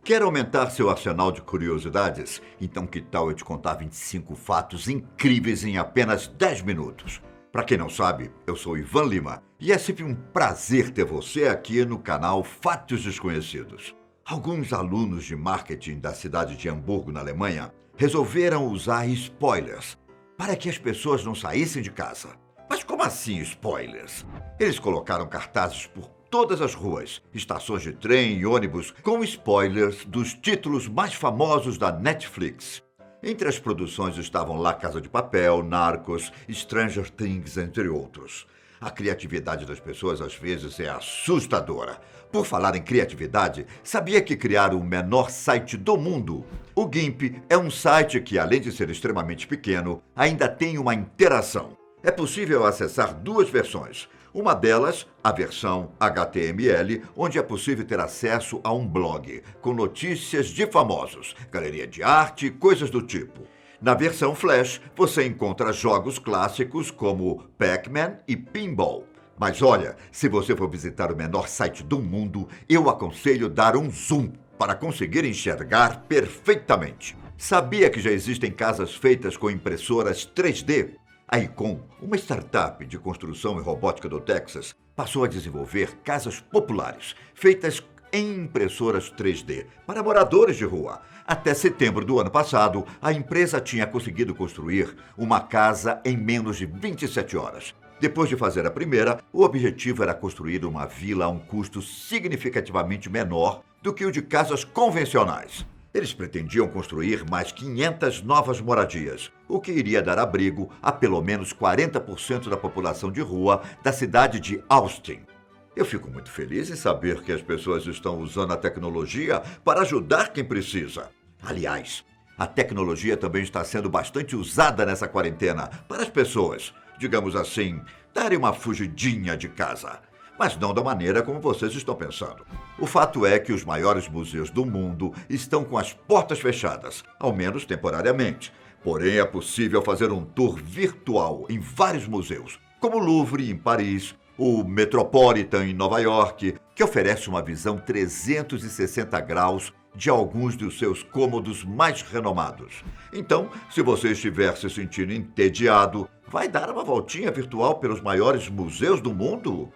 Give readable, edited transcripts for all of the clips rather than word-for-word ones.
Quer aumentar seu arsenal de curiosidades? Então que tal eu te contar 25 fatos incríveis em apenas 10 minutos? Para quem não sabe, eu sou Ivan Lima e é sempre um prazer ter você aqui no canal Fatos Desconhecidos. Alguns alunos de marketing da cidade de Hamburgo, na Alemanha, resolveram usar spoilers para que as pessoas não saíssem de casa. Mas como assim spoilers? Eles colocaram cartazes por todas as ruas, estações de trem e ônibus com spoilers dos títulos mais famosos da Netflix. Entre as produções estavam La Casa de Papel, Narcos, Stranger Things, entre outros. A criatividade das pessoas às vezes é assustadora. Por falar em criatividade, sabia que criaram o menor site do mundo? O GIMP é um site que, além de ser extremamente pequeno, ainda tem uma interação. É possível acessar duas versões. Uma delas, a versão HTML, onde é possível ter acesso a um blog, com notícias de famosos, galeria de arte e coisas do tipo. Na versão Flash, você encontra jogos clássicos como Pac-Man e Pinball. Mas olha, se você for visitar o menor site do mundo, eu aconselho dar um zoom para conseguir enxergar perfeitamente. Sabia que já existem casas feitas com impressoras 3D? A Icom, uma startup de construção e robótica do Texas, passou a desenvolver casas populares, feitas em impressoras 3D, para moradores de rua. Até setembro do ano passado, a empresa tinha conseguido construir uma casa em menos de 27 horas. Depois de fazer a primeira, o objetivo era construir uma vila a um custo significativamente menor do que o de casas convencionais. Eles pretendiam construir mais 500 novas moradias, o que iria dar abrigo a pelo menos 40% da população de rua da cidade de Austin. Eu fico muito feliz em saber que as pessoas estão usando a tecnologia para ajudar quem precisa. Aliás, a tecnologia também está sendo bastante usada nessa quarentena para as pessoas, digamos assim, darem uma fugidinha de casa. Mas não da maneira como vocês estão pensando. O fato é que os maiores museus do mundo estão com as portas fechadas, ao menos temporariamente. Porém, é possível fazer um tour virtual em vários museus, como o Louvre, em Paris, o Metropolitan, em Nova York, que oferece uma visão 360 graus de alguns dos seus cômodos mais renomados. Então, se você estiver se sentindo entediado, vai dar uma voltinha virtual pelos maiores museus do mundo?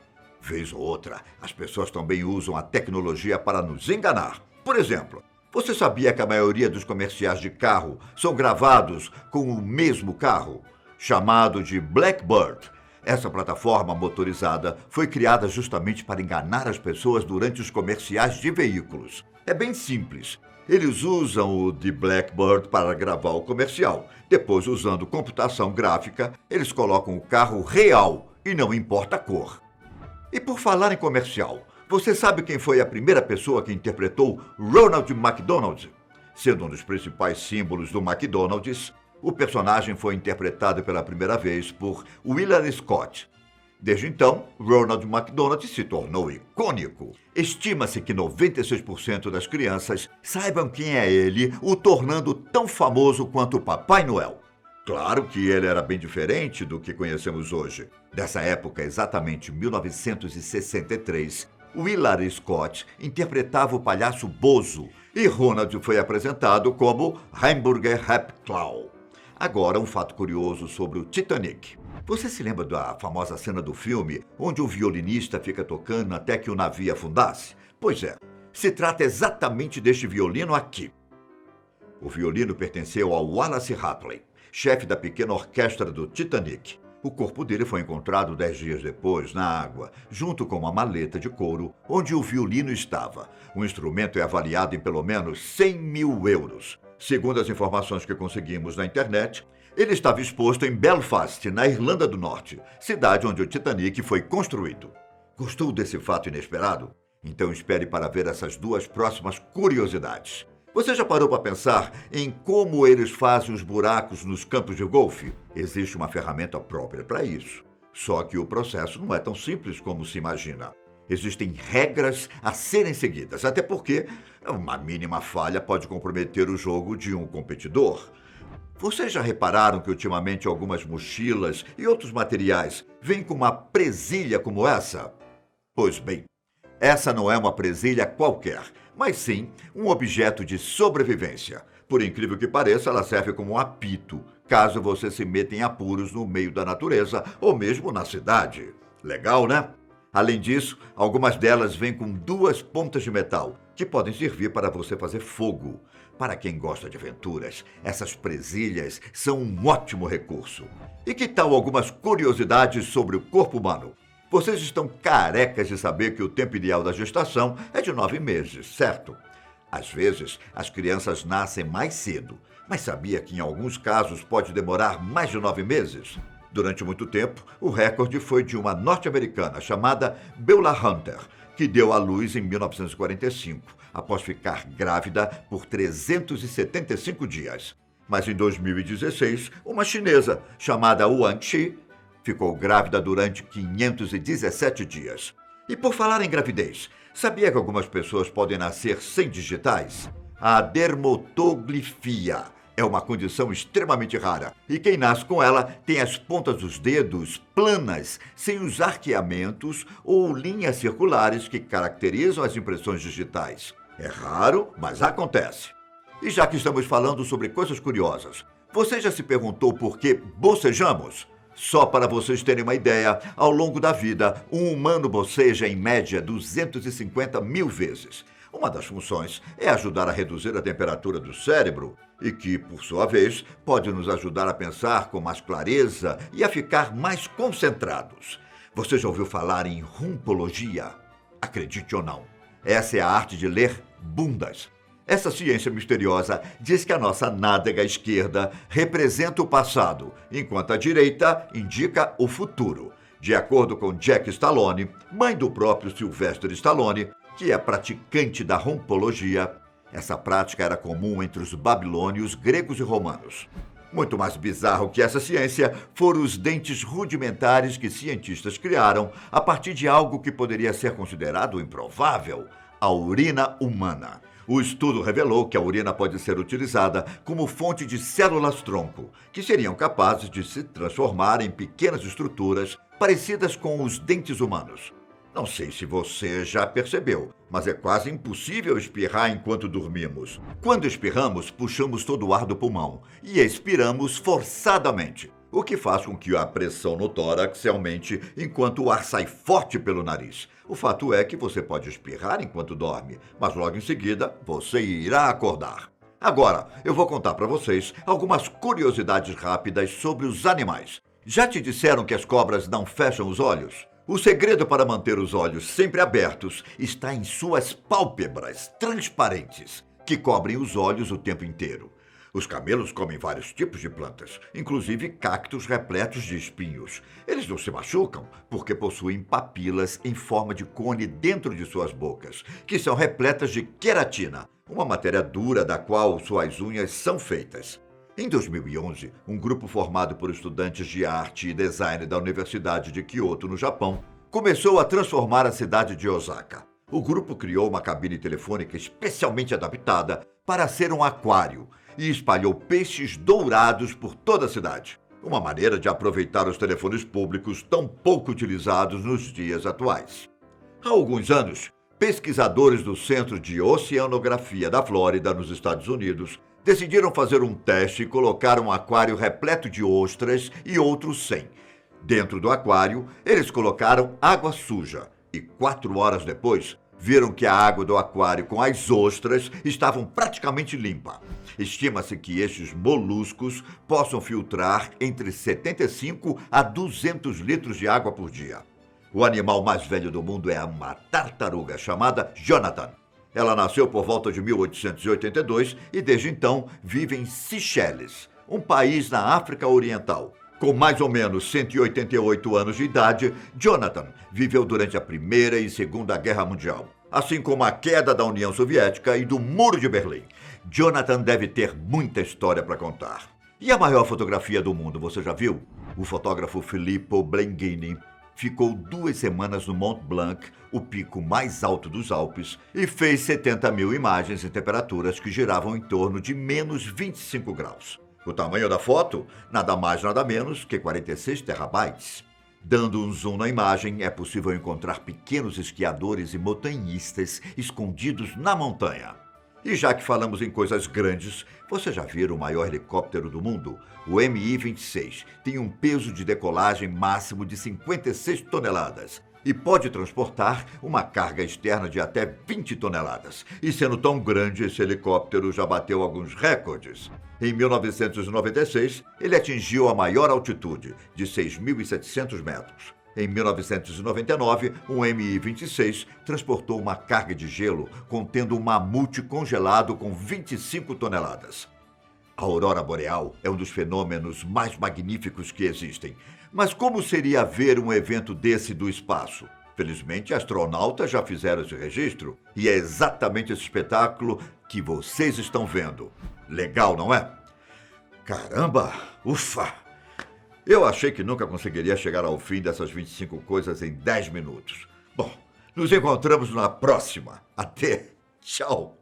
Vez ou outra, as pessoas também usam a tecnologia para nos enganar. Por exemplo, você sabia que a maioria dos comerciais de carro são gravados com o mesmo carro? Chamado de Blackbird. Essa plataforma motorizada foi criada justamente para enganar as pessoas durante os comerciais de veículos. É bem simples. Eles usam o de Blackbird para gravar o comercial. Depois, usando computação gráfica, eles colocam o carro real e não importa a cor. E por falar em comercial, você sabe quem foi a primeira pessoa que interpretou Ronald McDonald? Sendo um dos principais símbolos do McDonald's, o personagem foi interpretado pela primeira vez por Willard Scott. Desde então, Ronald McDonald se tornou icônico. Estima-se que 96% das crianças saibam quem é ele, o tornando tão famoso quanto o Papai Noel. Claro que ele era bem diferente do que conhecemos hoje. Dessa época, exatamente 1963, Willard Scott interpretava o palhaço Bozo e Ronald foi apresentado como Hamburger Happy Claw. Agora, um fato curioso sobre o Titanic. Você se lembra da famosa cena do filme onde o violinista fica tocando até que o navio afundasse? Pois é, se trata exatamente deste violino aqui. O violino pertenceu ao Wallace Hartley, chefe da pequena orquestra do Titanic. O corpo dele foi encontrado 10 dias depois, na água, junto com uma maleta de couro onde o violino estava. O instrumento é avaliado em pelo menos 100 mil euros. Segundo as informações que conseguimos na internet, ele estava exposto em Belfast, na Irlanda do Norte, cidade onde o Titanic foi construído. Gostou desse fato inesperado? Então espere para ver essas duas próximas curiosidades. Você já parou para pensar em como eles fazem os buracos nos campos de golfe? Existe uma ferramenta própria para isso. Só que o processo não é tão simples como se imagina. Existem regras a serem seguidas, até porque uma mínima falha pode comprometer o jogo de um competidor. Vocês já repararam que ultimamente algumas mochilas e outros materiais vêm com uma presilha como essa? Pois bem, Essa não é uma presilha qualquer, mas sim um objeto de sobrevivência. Por incrível que pareça, ela serve como um apito, caso você se meta em apuros no meio da natureza ou mesmo na cidade. Legal, né? Além disso, algumas delas vêm com duas pontas de metal, que podem servir para você fazer fogo. Para quem gosta de aventuras, essas presilhas são um ótimo recurso. E que tal algumas curiosidades sobre o corpo humano? Vocês estão carecas de saber que o tempo ideal da gestação é de 9 meses, certo? Às vezes, as crianças nascem mais cedo, mas sabia que em alguns casos pode demorar mais de 9 meses? Durante muito tempo, o recorde foi de uma norte-americana chamada Beulah Hunter, que deu à luz em 1945, após ficar grávida por 375 dias. Mas em 2016, uma chinesa chamada Wang Shi ficou grávida durante 517 dias. E por falar em gravidez, sabia que algumas pessoas podem nascer sem digitais? A dermatoglifia é uma condição extremamente rara e quem nasce com ela tem as pontas dos dedos planas, sem os arqueamentos ou linhas circulares que caracterizam as impressões digitais. É raro, mas acontece. E já que estamos falando sobre coisas curiosas, você já se perguntou por que bocejamos? Só para vocês terem uma ideia, ao longo da vida, um humano boceja em média 250 mil vezes. Uma das funções é ajudar a reduzir a temperatura do cérebro e que, por sua vez, pode nos ajudar a pensar com mais clareza e a ficar mais concentrados. Você já ouviu falar em rumpologia? Acredite ou não, essa é a arte de ler bundas. Essa ciência misteriosa diz que a nossa nádega esquerda representa o passado, enquanto a direita indica o futuro. De acordo com Jack Stallone, mãe do próprio Sylvester Stallone, que é praticante da rumpologia, essa prática era comum entre os babilônios, gregos e romanos. Muito mais bizarro que essa ciência foram os dentes rudimentares que cientistas criaram a partir de algo que poderia ser considerado improvável: a urina humana. O estudo revelou que a urina pode ser utilizada como fonte de células-tronco, que seriam capazes de se transformar em pequenas estruturas parecidas com os dentes humanos. Não sei se você já percebeu, mas é quase impossível espirrar enquanto dormimos. Quando espirramos, puxamos todo o ar do pulmão e expiramos forçadamente, o que faz com que a pressão no tórax aumente enquanto o ar sai forte pelo nariz. O fato é que você pode espirrar enquanto dorme, mas logo em seguida você irá acordar. Agora, eu vou contar para vocês algumas curiosidades rápidas sobre os animais. Já te disseram que as cobras não fecham os olhos? O segredo para manter os olhos sempre abertos está em suas pálpebras transparentes, que cobrem os olhos o tempo inteiro. Os camelos comem vários tipos de plantas, inclusive cactos repletos de espinhos. Eles não se machucam porque possuem papilas em forma de cone dentro de suas bocas, que são repletas de queratina, uma matéria dura da qual suas unhas são feitas. Em 2011, um grupo formado por estudantes de arte e design da Universidade de Kyoto, no Japão, começou a transformar a cidade de Osaka. O grupo criou uma cabine telefônica especialmente adaptada para ser um aquário e espalhou peixes dourados por toda a cidade. Uma maneira de aproveitar os telefones públicos tão pouco utilizados nos dias atuais. Há alguns anos, pesquisadores do Centro de Oceanografia da Flórida, nos Estados Unidos, decidiram fazer um teste e colocar um aquário repleto de ostras e outros sem. Dentro do aquário, eles colocaram água suja e 4 horas depois, viram que a água do aquário com as ostras estavam praticamente limpa. Estima-se que estes moluscos possam filtrar entre 75 a 200 litros de água por dia. O animal mais velho do mundo é uma tartaruga chamada Jonathan. Ela nasceu por volta de 1882 e desde então vive em Seychelles, um país na África Oriental. Com mais ou menos 188 anos de idade, Jonathan viveu durante a Primeira e Segunda Guerra Mundial, assim como a queda da União Soviética e do Muro de Berlim. Jonathan deve ter muita história para contar. E a maior fotografia do mundo, você já viu? O fotógrafo Filippo Blanghini ficou 2 semanas no Mont Blanc, o pico mais alto dos Alpes, e fez 70 mil imagens em temperaturas que giravam em torno de menos 25 graus. O tamanho da foto, nada mais nada menos que 46 terabytes. Dando um zoom na imagem, é possível encontrar pequenos esquiadores e montanhistas escondidos na montanha. E já que falamos em coisas grandes, você já viu o maior helicóptero do mundo? O Mi-26 tem um peso de decolagem máximo de 56 toneladas e pode transportar uma carga externa de até 20 toneladas. E sendo tão grande, esse helicóptero já bateu alguns recordes. Em 1996, ele atingiu a maior altitude, de 6.700 metros. Em 1999, um Mi-26 transportou uma carga de gelo contendo um mamute congelado com 25 toneladas. A aurora boreal é um dos fenômenos mais magníficos que existem. Mas como seria ver um evento desse do espaço? Felizmente, astronautas já fizeram esse registro e é exatamente esse espetáculo que vocês estão vendo. Legal, não é? Caramba! Ufa! Eu achei que nunca conseguiria chegar ao fim dessas 25 coisas em 10 minutos. Bom, nos encontramos na próxima. Até! Tchau!